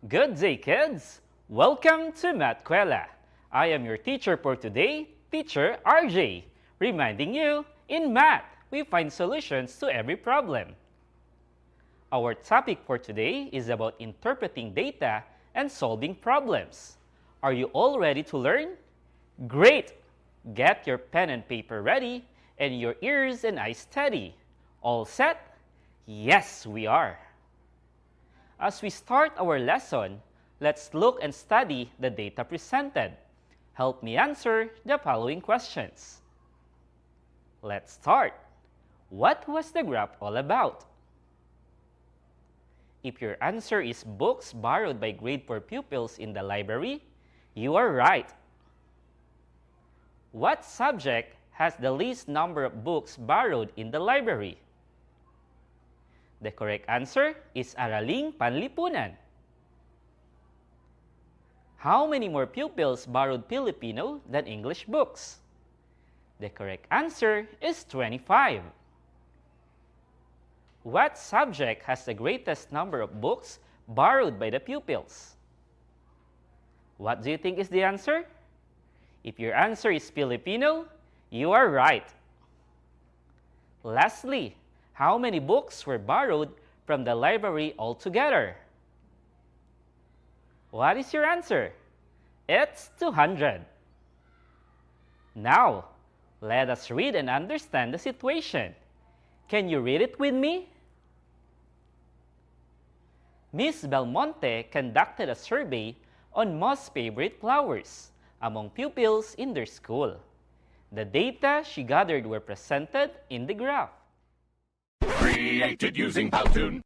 Good day, kids! Welcome to Mathquela. I am your teacher for today, Teacher RJ, reminding you, in math, we find solutions to every problem. Our topic for today is about interpreting data and solving problems. Are you all ready to learn? Great! Get your pen and paper ready and your ears and eyes steady. All set? Yes, we are. As we start our lesson, let's look and study the data presented. Help me answer the following questions. Let's start. What was the graph all about? If your answer is books borrowed by grade 4 pupils in the library, you are right. What subject has the least number of books borrowed in the library? The correct answer is Araling Panlipunan. How many more pupils borrowed Filipino than English books? The correct answer is 25. What subject has the greatest number of books borrowed by the pupils? What do you think is the answer? If your answer is Filipino, you are right. Lastly, how many books were borrowed from the library altogether? What is your answer? It's 200. Now, let us read and understand the situation. Can you read it with me? Miss Belmonte conducted a survey on most favorite flowers among pupils in their school. The data she gathered were presented in the graph. Created using Powtoon.